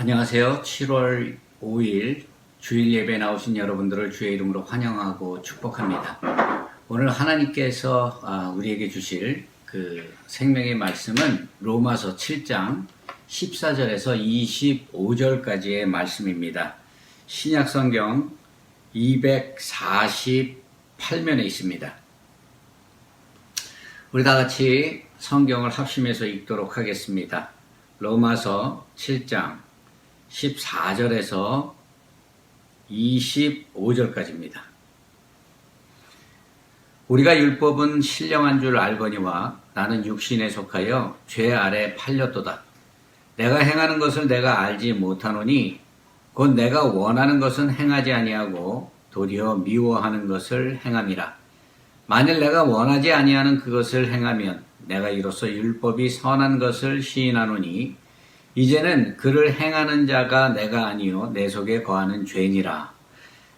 안녕하세요. 7월 5일 주일 예배 나오신 여러분들을 주의 이름으로 환영하고 축복합니다. 오늘 하나님께서 우리에게 주실 그 생명의 말씀은 로마서 7장 14절에서 25절까지의 말씀입니다. 신약 성경 248면에 있습니다. 우리 다 같이 성경을 합심해서 읽도록 하겠습니다. 로마서 7장 14절에서 25절까지입니다. 우리가 율법은 신령한 줄 알거니와 나는 육신에 속하여 죄 아래 팔렸도다. 내가 행하는 것을 내가 알지 못하노니 곧 내가 원하는 것은 행하지 아니하고 도리어 미워하는 것을 행함이라. 만일 내가 원하지 아니하는 그것을 행하면 내가 이로써 율법이 선한 것을 시인하노니 이제는 그를 행하는 자가 내가 아니요 내 속에 거하는 죄니라.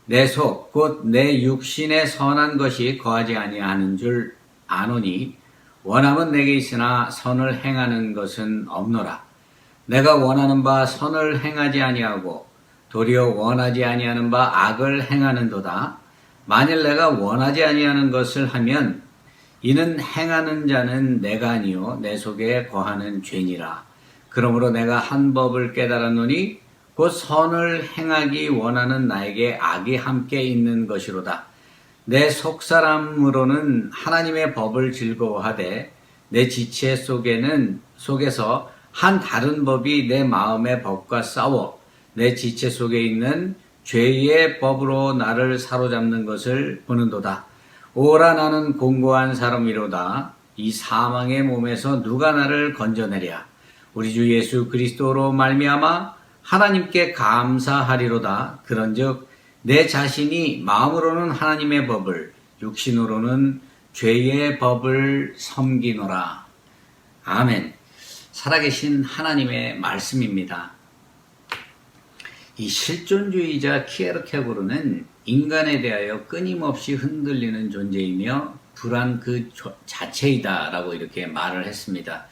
내 속 곧 내 육신에 선한 것이 거하지 아니하는 줄 아노니 원함은 내게 있으나 선을 행하는 것은 없노라. 내가 원하는 바 선을 행하지 아니하고 도리어 원하지 아니하는 바 악을 행하는도다. 만일 내가 원하지 아니하는 것을 하면 이는 행하는 자는 내가 아니요 내 속에 거하는 죄니라. 그러므로 내가 한 법을 깨달았노니 곧 선을 행하기 원하는 나에게 악이 함께 있는 것이로다. 내 속사람으로는 하나님의 법을 즐거워하되 내 지체 속에서 한 다른 법이 내 마음의 법과 싸워 내 지체 속에 있는 죄의 법으로 나를 사로잡는 것을 보는도다. 오라 나는 공고한 사람이로다. 이 사망의 몸에서 누가 나를 건져내랴. 우리 주 예수 그리스도로 말미암아 하나님께 감사하리로다. 그런즉 내 자신이 마음으로는 하나님의 법을 육신으로는 죄의 법을 섬기노라. 아멘. 살아계신 하나님의 말씀입니다. 이 실존주의자 키에르케고르는 인간에 대하여 끊임없이 흔들리는 존재이며 불안 그 자체이다라고 이렇게 말을 했습니다.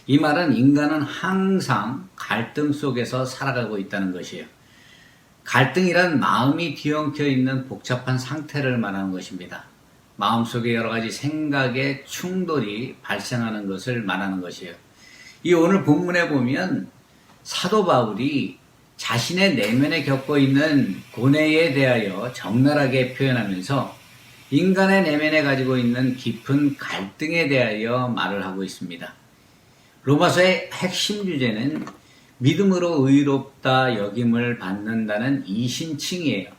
이 말은 인간은 항상 갈등 속에서 살아가고 있다는 것이에요. 갈등이란 마음이 뒤엉켜 있는 복잡한 상태를 말하는 것입니다. 마음속에 여러 가지 생각의 충돌이 발생하는 것을 말하는 것이에요. 이 오늘 본문에 보면 사도 바울이 자신의 내면에 겪고 있는 고뇌에 대하여 적나라하게 표현하면서 인간의 내면에 가지고 있는 깊은 갈등에 대하여 말을 하고 있습니다. 로마서의 핵심 주제는 믿음으로 의롭다 여김을 받는다는 이신칭이에요.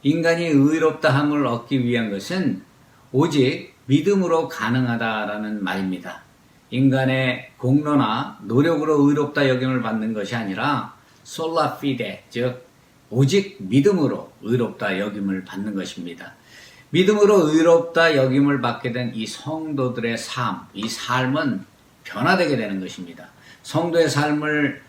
인간이 의롭다함을 얻기 위한 것은 오직 믿음으로 가능하다라는 말입니다. 인간의 공로나 노력으로 의롭다 여김을 받는 것이 아니라 솔라 피데, 즉 오직 믿음으로 의롭다 여김을 받는 것입니다. 믿음으로 의롭다 여김을 받게 된 이 성도들의 삶, 이 삶은 변화되게 되는 것입니다. 성도의 삶을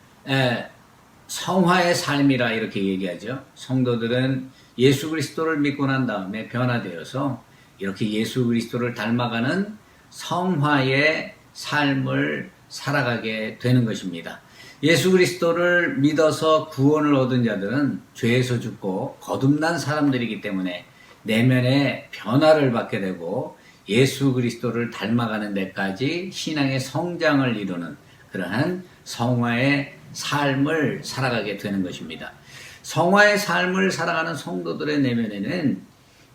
성화의 삶이라 이렇게 얘기하죠. 성도들은 예수 그리스도를 믿고 난 다음에 변화되어서 이렇게 예수 그리스도를 닮아가는 성화의 삶을 살아가게 되는 것입니다. 예수 그리스도를 믿어서 구원을 얻은 자들은 죄에서 죽고 거듭난 사람들이기 때문에 내면의 변화를 받게 되고 예수 그리스도를 닮아가는 데까지 신앙의 성장을 이루는 그러한 성화의 삶을 살아가게 되는 것입니다. 성화의 삶을 살아가는 성도들의 내면에는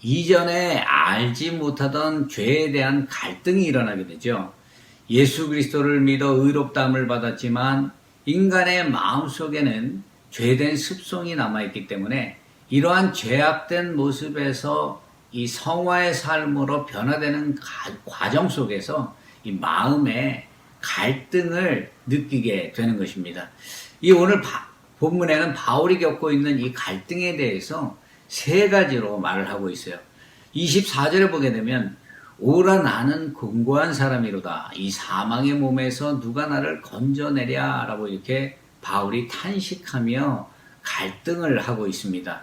이전에 알지 못하던 죄에 대한 갈등이 일어나게 되죠. 예수 그리스도를 믿어 의롭다함을 받았지만 인간의 마음속에는 죄된 습성이 남아있기 때문에 이러한 죄악된 모습에서 이 성화의 삶으로 변화되는 과정 속에서 이 마음의 갈등을 느끼게 되는 것입니다. 이 오늘 본문에는 바울이 겪고 있는 이 갈등에 대해서 세 가지로 말을 하고 있어요. 24절에 보게 되면 오라 나는 공고한 사람이로다. 이 사망의 몸에서 누가 나를 건져내랴 라고 이렇게 바울이 탄식하며 갈등을 하고 있습니다.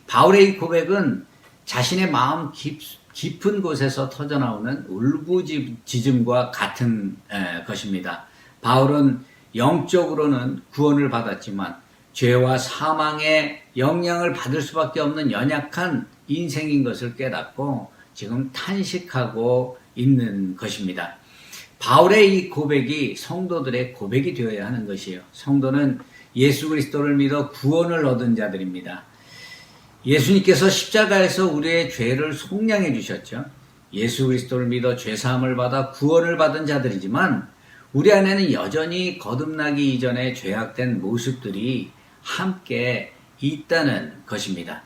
바울의 이 고백은 자신의 마음 깊은 곳에서 터져나오는 울부짖음과 같은 것입니다. 바울은 영적으로는 구원을 받았지만 죄와 사망의 영향을 받을 수밖에 없는 연약한 인생인 것을 깨닫고 지금 탄식하고 있는 것입니다. 바울의 이 고백이 성도들의 고백이 되어야 하는 것이에요. 성도는 예수 그리스도를 믿어 구원을 얻은 자들입니다. 예수님께서 십자가에서 우리의 죄를 속량해 주셨죠. 예수 그리스도를 믿어 죄사함을 받아 구원을 받은 자들이지만 우리 안에는 여전히 거듭나기 이전에 죄악된 모습들이 함께 있다는 것입니다.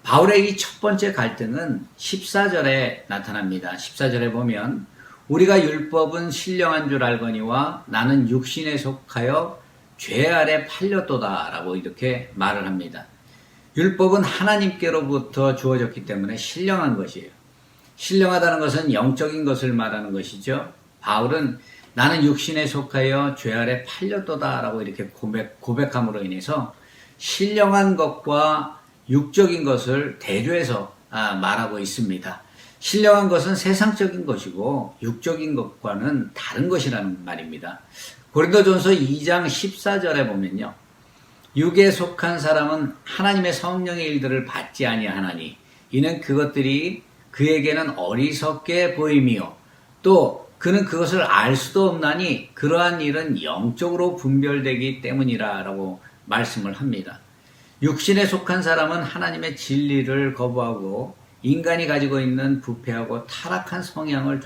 바울의 이 첫 번째 갈등은 14절에 나타납니다. 14절에 보면 우리가 율법은 신령한 줄 알거니와 나는 육신에 속하여 죄 아래 팔렸도다 라고 이렇게 말을 합니다. 율법은 하나님께로부터 주어졌기 때문에 신령한 것이에요. 신령하다는 것은 영적인 것을 말하는 것이죠. 바울은 나는 육신에 속하여 죄 아래 팔렸도다 라고 이렇게 고백함으로 인해서 신령한 것과 육적인 것을 대조해서 말하고 있습니다. 신령한 것은 세상적인 것이고 육적인 것과는 다른 것이라는 말입니다. 고린도전서 2장 14절에 보면요. 육에 속한 사람은 하나님의 성령의 일들을 받지 아니하나니 이는 그것들이 그에게는 어리석게 보임이요 또 그는 그것을 알 수도 없나니 그러한 일은 영적으로 분별되기 때문이라 라고 말씀을 합니다. 육신에 속한 사람은 하나님의 진리를 거부하고 인간이 가지고 있는 부패하고 타락한 성향을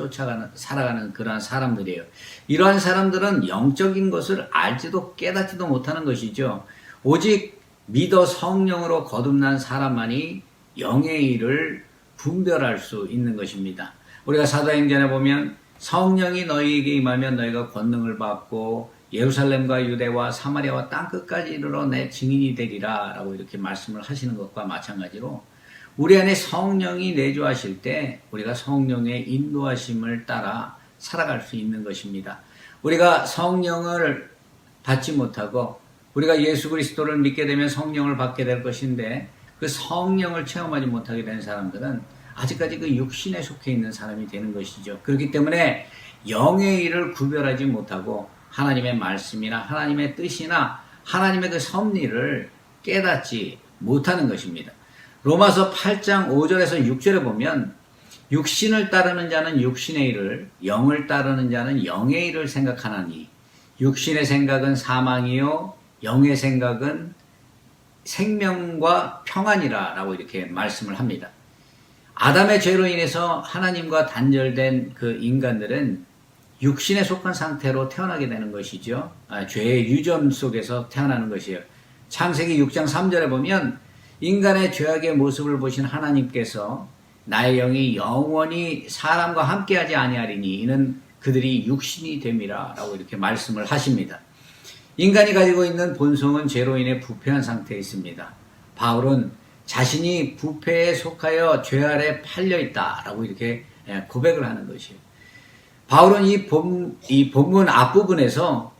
살아가는 그러한 사람들이에요. 이러한 사람들은 영적인 것을 알지도 깨닫지도 못하는 것이죠. 오직 믿어 성령으로 거듭난 사람만이 영의 일을 분별할 수 있는 것입니다. 우리가 사도행전에 보면 성령이 너희에게 임하면 너희가 권능을 받고 예루살렘과 유대와 사마리아와 땅끝까지 이르러 내 증인이 되리라 라고 이렇게 말씀을 하시는 것과 마찬가지로 우리 안에 성령이 내주하실 때 우리가 성령의 인도하심을 따라 살아갈 수 있는 것입니다. 우리가 성령을 받지 못하고 우리가 예수 그리스도를 믿게 되면 성령을 받게 될 것인데 그 성령을 체험하지 못하게 된 사람들은 아직까지 그 육신에 속해 있는 사람이 되는 것이죠. 그렇기 때문에 영의 일을 구별하지 못하고 하나님의 말씀이나 하나님의 뜻이나 하나님의 그 섭리를 깨닫지 못하는 것입니다. 로마서 8장 5절에서 6절에 보면 육신을 따르는 자는 육신의 일을 영을 따르는 자는 영의 일을 생각하나니 육신의 생각은 사망이요 영의 생각은 생명과 평안이라 라고 이렇게 말씀을 합니다. 아담의 죄로 인해서 하나님과 단절된 그 인간들은 육신에 속한 상태로 태어나게 되는 것이죠. 죄의 유전 속에서 태어나는 것이에요. 창세기 6장 3절에 보면 인간의 죄악의 모습을 보신 하나님께서 나의 영이 영원히 사람과 함께하지 아니하리니 이는 그들이 육신이 됨이라 라고 이렇게 말씀을 하십니다. 인간이 가지고 있는 본성은 죄로 인해 부패한 상태에 있습니다. 바울은 자신이 부패에 속하여 죄 아래 팔려 있다 라고 이렇게 고백을 하는 것이에요. 바울은 이 본문 앞부분에서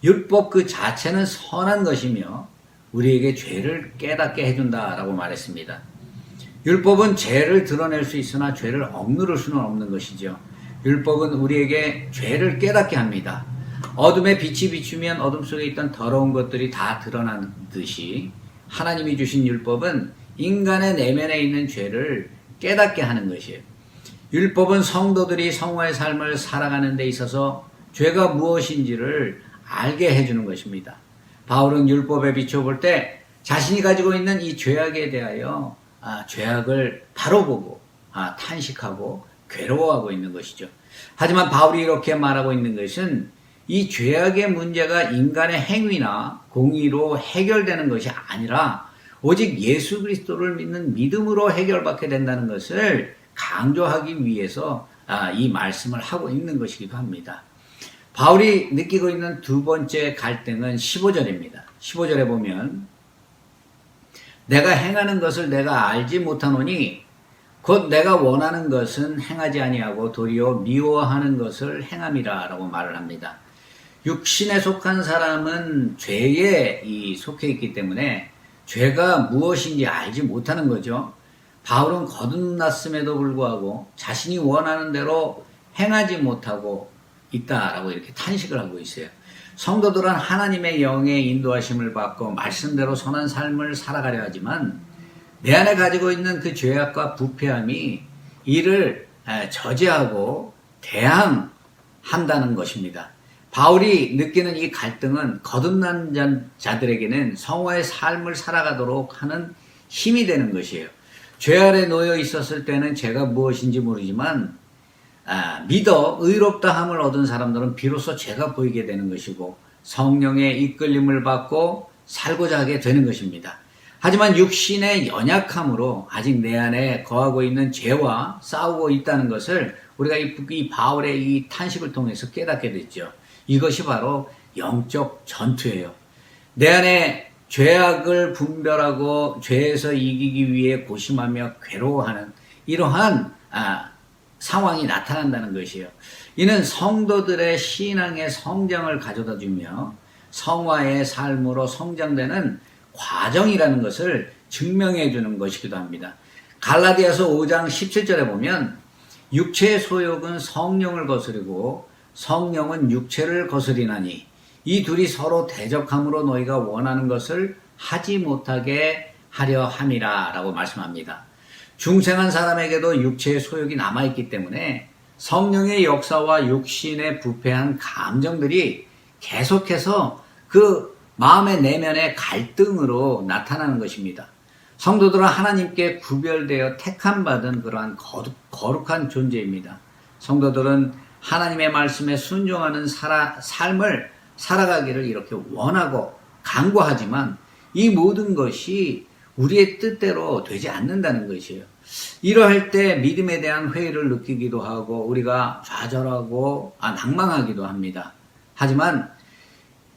율법 그 자체는 선한 것이며 우리에게 죄를 깨닫게 해준다라고 말했습니다. 율법은 죄를 드러낼 수 있으나 죄를 억누를 수는 없는 것이죠. 율법은 우리에게 죄를 깨닫게 합니다. 어둠에 빛이 비추면 어둠 속에 있던 더러운 것들이 다 드러난 듯이 하나님이 주신 율법은 인간의 내면에 있는 죄를 깨닫게 하는 것이에요. 율법은 성도들이 성화의 삶을 살아가는 데 있어서 죄가 무엇인지를 알게 해주는 것입니다. 바울은 율법에 비춰볼 때 자신이 가지고 있는 이 죄악에 대하여 죄악을 바로 보고 탄식하고 괴로워하고 있는 것이죠. 하지만 바울이 이렇게 말하고 있는 것은 이 죄악의 문제가 인간의 행위나 공의로 해결되는 것이 아니라 오직 예수 그리스도를 믿는 믿음으로 해결받게 된다는 것을 강조하기 위해서 이 말씀을 하고 있는 것이기도 합니다. 바울이 느끼고 있는 두 번째 갈등은 15절입니다. 15절에 보면 내가 행하는 것을 내가 알지 못하노니 곧 내가 원하는 것은 행하지 아니하고 도리어 미워하는 것을 행함이라 라고 말을 합니다. 육신에 속한 사람은 죄에 속해 있기 때문에 죄가 무엇인지 알지 못하는 거죠. 바울은 거듭났음에도 불구하고 자신이 원하는 대로 행하지 못하고 있다라고 이렇게 탄식을 하고 있어요. 성도들은 하나님의 영의 인도하심을 받고 말씀대로 선한 삶을 살아가려 하지만 내 안에 가지고 있는 그 죄악과 부패함이 이를 저지하고 대항한다는 것입니다. 바울이 느끼는 이 갈등은 거듭난 자들에게는 성화의 삶을 살아가도록 하는 힘이 되는 것이에요. 죄 아래 놓여 있었을 때는 죄가 무엇인지 모르지만 믿어 의롭다함을 얻은 사람들은 비로소 죄가 보이게 되는 것이고 성령의 이끌림을 받고 살고자 하게 되는 것입니다. 하지만 육신의 연약함으로 아직 내 안에 거하고 있는 죄와 싸우고 있다는 것을 우리가 이 바울의 이 탄식을 통해서 깨닫게 됐죠. 이것이 바로 영적 전투예요. 내 안에 죄악을 분별하고 죄에서 이기기 위해 고심하며 괴로워하는 이러한 상황이 나타난다는 것이에요. 이는 성도들의 신앙의 성장을 가져다 주며 성화의 삶으로 성장되는 과정이라는 것을 증명해 주는 것이기도 합니다. 갈라디아서 5장 17절에 보면 육체의 소욕은 성령을 거스르고 성령은 육체를 거스리나니 이 둘이 서로 대적함으로 너희가 원하는 것을 하지 못하게 하려 함이라 라고 말씀합니다. 중생한 사람에게도 육체의 소욕이 남아있기 때문에 성령의 역사와 육신의 부패한 감정들이 계속해서 그 마음의 내면의 갈등으로 나타나는 것입니다. 성도들은 하나님께 구별되어 택함받은 그러한 거룩한 존재입니다. 성도들은 하나님의 말씀에 순종하는 삶을 살아가기를 이렇게 원하고 간구하지만 이 모든 것이 우리의 뜻대로 되지 않는다는 것이에요. 이러할 때 믿음에 대한 회의를 느끼기도 하고 우리가 좌절하고 낭망하기도 합니다. 하지만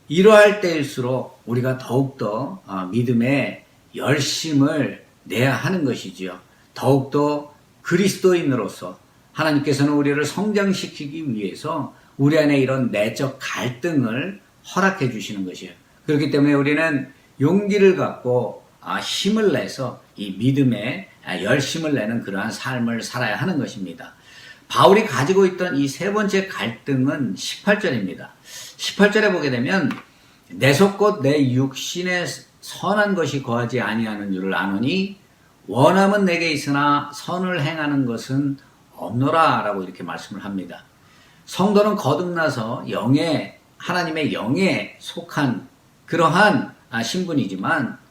이러할 때일수록 우리가 더욱더 믿음의 열심을 내야 하는 것이지요. 더욱더 그리스도인으로서 하나님께서는 우리를 성장시키기 위해서 우리 안에 이런 내적 갈등을 허락해 주시는 것이에요. 그렇기 때문에 우리는 용기를 갖고 힘을 내서 이 믿음에 열심을 내는 그러한 삶을 살아야 하는 것입니다. 바울이 가지고 있던 이 세 번째 갈등은 18절입니다. 18절에 보게 되면 내 속 곧 내 육신에 선한 것이 거하지 아니하는 줄을 아노니 원함은 내게 있으나 선을 행하는 것은 없노라 라고 이렇게 말씀을 합니다. 성도는 거듭나서 하나님의 영에 속한 그러한 신분이지만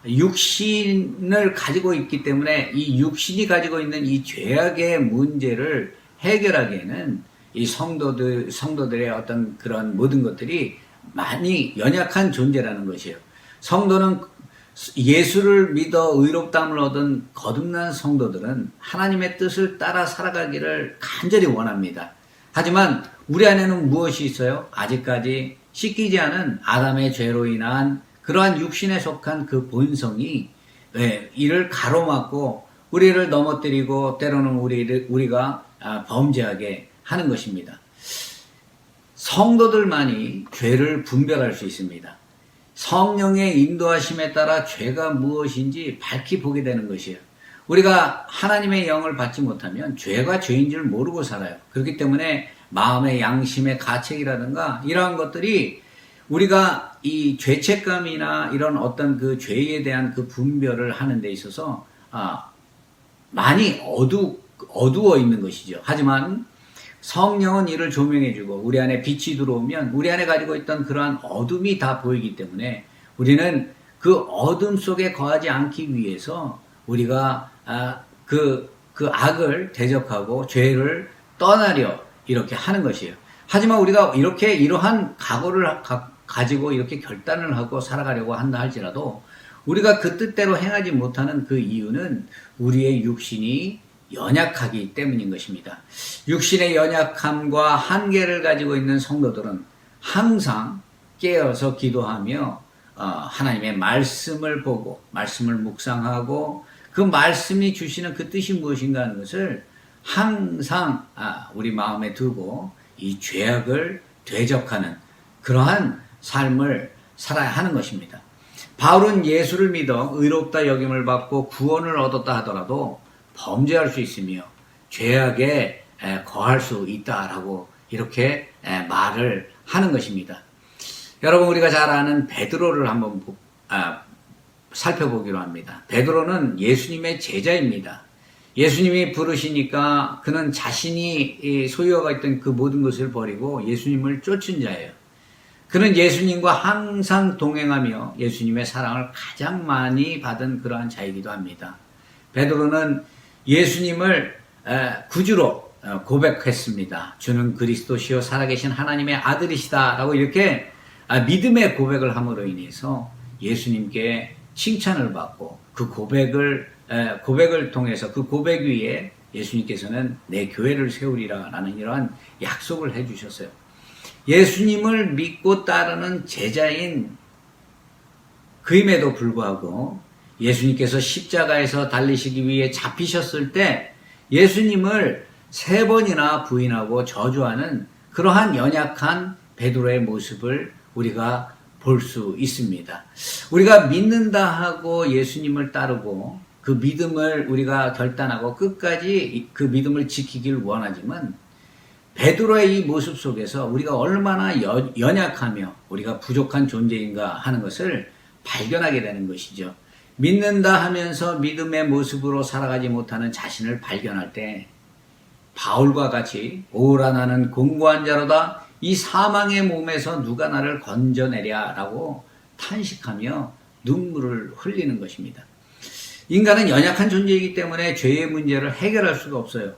육신을 가지고 있기 때문에 이 육신이 가지고 있는 이 죄악의 문제를 해결하기에는 이 성도들의 어떤 그런 모든 것들이 많이 연약한 존재라는 것이에요. 성도는 예수를 믿어 의롭다함을 얻은 거듭난 성도들은 하나님의 뜻을 따라 살아가기를 간절히 원합니다. 하지만 우리 안에는 무엇이 있어요? 아직까지 씻기지 않은 아담의 죄로 인한 그러한 육신에 속한 그 본성이 이를 가로막고 우리를 넘어뜨리고 때로는 우리가 범죄하게 하는 것입니다. 성도들만이 죄를 분별할 수 있습니다. 성령의 인도하심에 따라 죄가 무엇인지 밝히 보게 되는 것이에요. 우리가 하나님의 영을 받지 못하면 죄가 죄인 줄 모르고 살아요. 그렇기 때문에 마음의 양심의 가책이라든가 이러한 것들이 우리가 이 죄책감이나 이런 어떤 그 죄에 대한 그 분별을 하는 데 있어서 많이 어두워 있는 것이죠. 하지만 성령은 이를 조명해주고 우리 안에 빛이 들어오면 우리 안에 가지고 있던 그러한 어둠이 다 보이기 때문에 우리는 그 어둠 속에 거하지 않기 위해서 우리가 그 악을 대적하고 죄를 떠나려 이렇게 하는 것이에요. 하지만 우리가 이러한 각오를 가지고 이렇게 결단을 하고 살아가려고 한다 할지라도 우리가 그 뜻대로 행하지 못하는 그 이유는 우리의 육신이 연약하기 때문인 것입니다. 육신의 연약함과 한계를 가지고 있는 성도들은 항상 깨어서 기도하며 하나님의 말씀을 보고 말씀을 묵상하고 그 말씀이 주시는 그 뜻이 무엇인가 하는 것을 항상 우리 마음에 두고 이 죄악을 대적하는 그러한 삶을 살아야 하는 것입니다. 바울은 예수를 믿어 의롭다 여김을 받고 구원을 얻었다 하더라도 범죄할 수 있으며 죄악에 거할 수 있다라고 이렇게 말을 하는 것입니다. 여러분, 우리가 잘 아는 베드로를 한번 살펴보기로 합니다. 베드로는 예수님의 제자입니다. 예수님이 부르시니까 그는 자신이 소유하고 있던 그 모든 것을 버리고 예수님을 쫓은 자예요. 그는 예수님과 항상 동행하며 예수님의 사랑을 가장 많이 받은 그러한 자이기도 합니다. 베드로는 예수님을 구주로 고백했습니다. 주는 그리스도시요 살아계신 하나님의 아들이시다 라고 이렇게 믿음의 고백을 함으로 인해서 예수님께 칭찬을 받고 그 고백을 통해서 그 고백 위에 예수님께서는 내 교회를 세우리라 라는 이러한 약속을 해주셨어요. 예수님을 믿고 따르는 제자인 그임에도 불구하고 예수님께서 십자가에서 달리시기 위해 잡히셨을 때 예수님을 3번이나 부인하고 저주하는 그러한 연약한 베드로의 모습을 우리가 볼 수 있습니다. 우리가 믿는다 하고 예수님을 따르고 그 믿음을 우리가 결단하고 끝까지 그 믿음을 지키길 원하지만 베드로의 이 모습 속에서 우리가 얼마나 연약하며 우리가 부족한 존재인가 하는 것을 발견하게 되는 것이죠. 믿는다 하면서 믿음의 모습으로 살아가지 못하는 자신을 발견할 때 바울과 같이 오라 나는 공고한 자로다 이 사망의 몸에서 누가 나를 건져내랴 라고 탄식하며 눈물을 흘리는 것입니다. 인간은 연약한 존재이기 때문에 죄의 문제를 해결할 수가 없어요.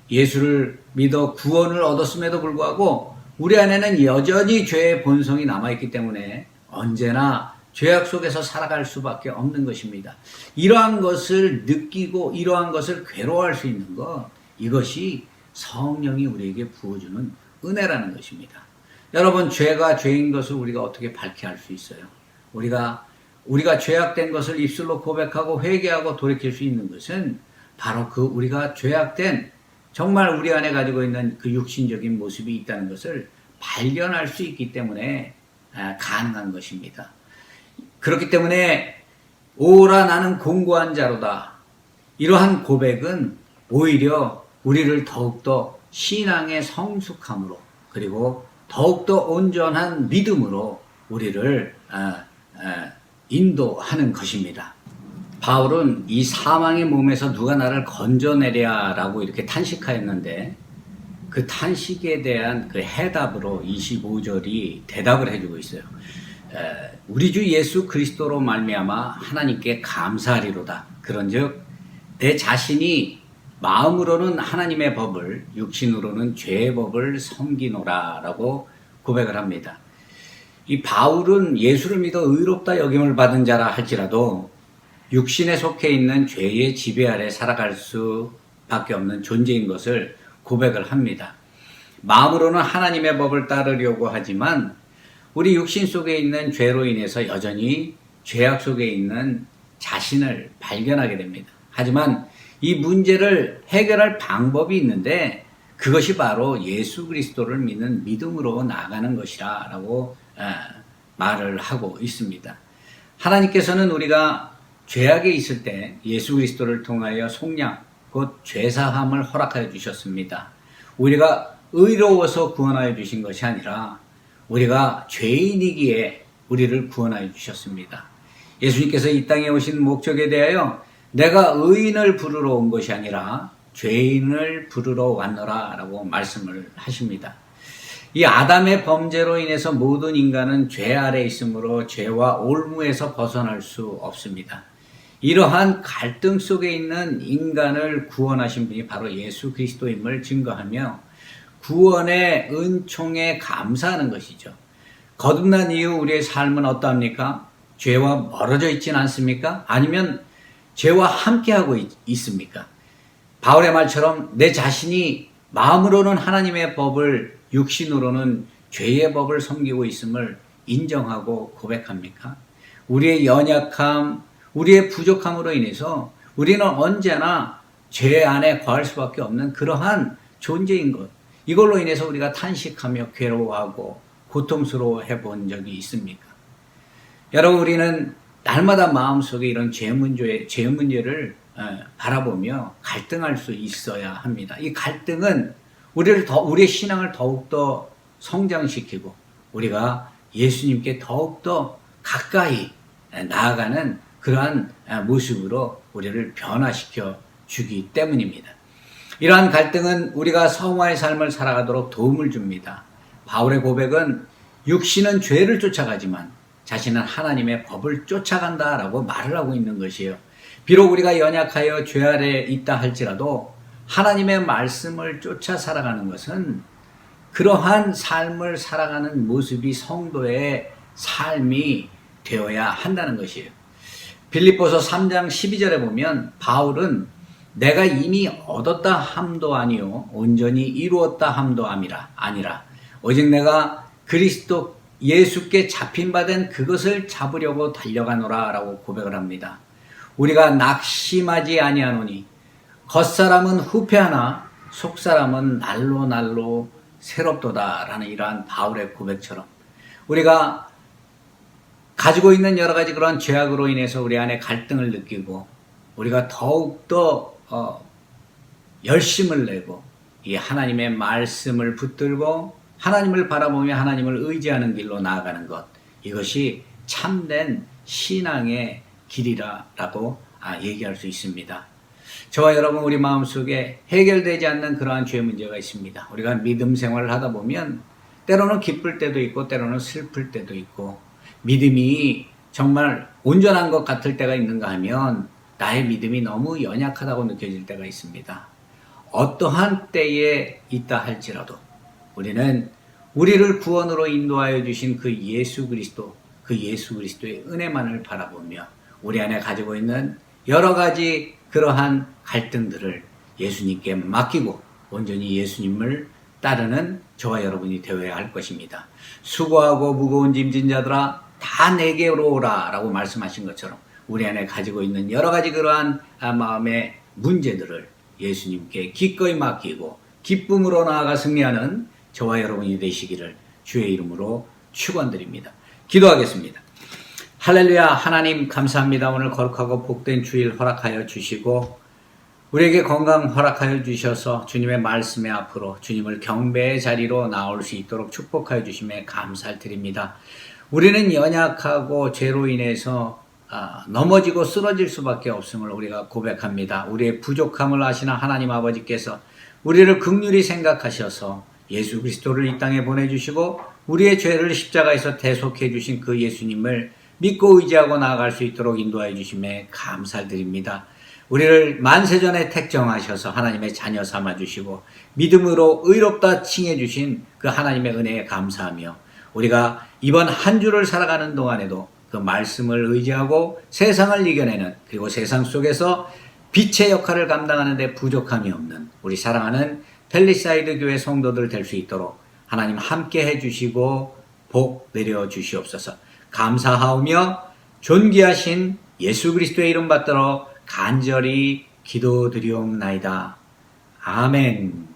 예수를 믿어 구원을 얻었음에도 불구하고 우리 안에는 여전히 죄의 본성이 남아있기 때문에 언제나 죄악 속에서 살아갈 수밖에 없는 것입니다. 이러한 것을 느끼고 이러한 것을 괴로워할 수 있는 것, 이것이 성령이 우리에게 부어주는 은혜라는 것입니다. 여러분, 죄가 죄인 것을 우리가 어떻게 밝게 할 수 있어요? 우리가 죄악된 것을 입술로 고백하고 회개하고 돌이킬 수 있는 것은 바로 우리가 죄악된 정말 우리 안에 가지고 있는 그 육신적인 모습이 있다는 것을 발견할 수 있기 때문에 가능한 것입니다. 그렇기 때문에 오라 나는 공고한 자로다. 이러한 고백은 오히려 우리를 더욱더 신앙의 성숙함으로 그리고 더욱더 온전한 믿음으로 우리를 인도하는 것입니다. 바울은 이 사망의 몸에서 누가 나를 건져내랴 라고 이렇게 탄식하였는데 그 탄식에 대한 그 해답으로 25절이 대답을 해주고 있어요. 우리 주 예수 그리스도로 말미암아 하나님께 감사하리로다. 그런즉 내 자신이 마음으로는 하나님의 법을 육신으로는 죄의 법을 섬기노라 라고 고백을 합니다. 이 바울은 예수를 믿어 의롭다 여김을 받은 자라 할지라도 육신에 속해 있는 죄의 지배 아래 살아갈 수밖에 없는 존재인 것을 고백을 합니다. 마음으로는 하나님의 법을 따르려고 하지만 우리 육신 속에 있는 죄로 인해서 여전히 죄악 속에 있는 자신을 발견하게 됩니다. 하지만 이 문제를 해결할 방법이 있는데 그것이 바로 예수 그리스도를 믿는 믿음으로 나아가는 것이라 라고 말을 하고 있습니다. 하나님께서는 우리가 죄악에 있을 때 예수 그리스도를 통하여 속량, 곧 죄사함을 허락하여 주셨습니다. 우리가 의로워서 구원하여 주신 것이 아니라 우리가 죄인이기에 우리를 구원하여 주셨습니다. 예수님께서 이 땅에 오신 목적에 대하여 내가 의인을 부르러 온 것이 아니라 죄인을 부르러 왔노라 라고 말씀을 하십니다. 이 아담의 범죄로 인해서 모든 인간은 죄 아래 있으므로 죄와 올무에서 벗어날 수 없습니다. 이러한 갈등 속에 있는 인간을 구원하신 분이 바로 예수 그리스도임을 증거하며 구원의 은총에 감사하는 것이죠. 거듭난 이후 우리의 삶은 어떠합니까? 죄와 멀어져 있지는 않습니까? 아니면 죄와 함께하고 있습니까? 바울의 말처럼 내 자신이 마음으로는 하나님의 법을 육신으로는 죄의 법을 섬기고 있음을 인정하고 고백합니까? 우리의 연약함, 우리의 부족함으로 인해서 우리는 언제나 죄 안에 거할 수밖에 없는 그러한 존재인 것. 이걸로 인해서 우리가 탄식하며 괴로워하고 고통스러워해 본 적이 있습니까? 여러분, 우리는 날마다 마음속에 이런 죄 문제를 바라보며 갈등할 수 있어야 합니다. 이 갈등은 우리의 신앙을 더욱더 성장시키고 우리가 예수님께 더욱더 가까이 나아가는 그러한 모습으로 우리를 변화시켜 주기 때문입니다. 이러한 갈등은 우리가 성화의 삶을 살아가도록 도움을 줍니다. 바울의 고백은 육신은 죄를 쫓아가지만 자신은 하나님의 법을 쫓아간다라고 말을 하고 있는 것이에요. 비록 우리가 연약하여 죄 아래 있다 할지라도 하나님의 말씀을 쫓아 살아가는 것은 그러한 삶을 살아가는 모습이 성도의 삶이 되어야 한다는 것이에요. 빌립보서 3장 12절에 보면 바울은 내가 이미 얻었다 함도 아니요 온전히 이루었다 함도 아니라 오직 내가 그리스도 예수께 잡힌 바 된 그것을 잡으려고 달려가노라 라고 고백을 합니다. 우리가 낙심하지 아니하노니 겉사람은 후패하나 속사람은 날로 새롭도다 라는 이러한 바울의 고백처럼 우리가 가지고 있는 여러 가지 그런 죄악으로 인해서 우리 안에 갈등을 느끼고 우리가 더욱더 열심을 내고 이 하나님의 말씀을 붙들고 하나님을 바라보며 하나님을 의지하는 길로 나아가는 것, 이것이 참된 신앙의 길이라고 얘기할 수 있습니다. 저와 여러분 우리 마음속에 해결되지 않는 그러한 죄 문제가 있습니다. 우리가 믿음 생활을 하다 보면 때로는 기쁠 때도 있고 때로는 슬플 때도 있고 믿음이 정말 온전한 것 같을 때가 있는가 하면 나의 믿음이 너무 연약하다고 느껴질 때가 있습니다. 어떠한 때에 있다 할지라도 우리는 우리를 구원으로 인도하여 주신 그 예수 그리스도의 은혜만을 바라보며 우리 안에 가지고 있는 여러 가지 그러한 갈등들을 예수님께 맡기고 온전히 예수님을 따르는 저와 여러분이 되어야 할 것입니다. 수고하고 무거운 짐진 자들아 다 내게로 오라 라고 말씀하신 것처럼 우리 안에 가지고 있는 여러 가지 그러한 마음의 문제들을 예수님께 기꺼이 맡기고 기쁨으로 나아가 승리하는 저와 여러분이 되시기를 주의 이름으로 축원드립니다. 기도하겠습니다. 할렐루야. 하나님 감사합니다. 오늘 거룩하고 복된 주일 허락하여 주시고 우리에게 건강 허락하여 주셔서 주님의 말씀의 앞으로 주님을 경배의 자리로 나올 수 있도록 축복하여 주심에 감사를 드립니다. 우리는 연약하고 죄로 인해서 넘어지고 쓰러질 수밖에 없음을 우리가 고백합니다. 우리의 부족함을 아시는 하나님 아버지께서 우리를 긍휼히 생각하셔서 예수 그리스도를 이 땅에 보내주시고 우리의 죄를 십자가에서 대속해 주신 그 예수님을 믿고 의지하고 나아갈 수 있도록 인도하여 주심에 감사를 드립니다. 우리를 만세전에 택정하셔서 하나님의 자녀 삼아주시고 믿음으로 의롭다 칭해 주신 그 하나님의 은혜에 감사하며 우리가 이번 한 주를 살아가는 동안에도 그 말씀을 의지하고 세상을 이겨내는 그리고 세상 속에서 빛의 역할을 감당하는 데 부족함이 없는 우리 사랑하는 펠리사이드 교회 성도들 될 수 있도록 하나님 함께 해주시고 복 내려 주시옵소서. 감사하오며 존귀하신 예수 그리스도의 이름 받들어 간절히 기도드리옵나이다. 아멘.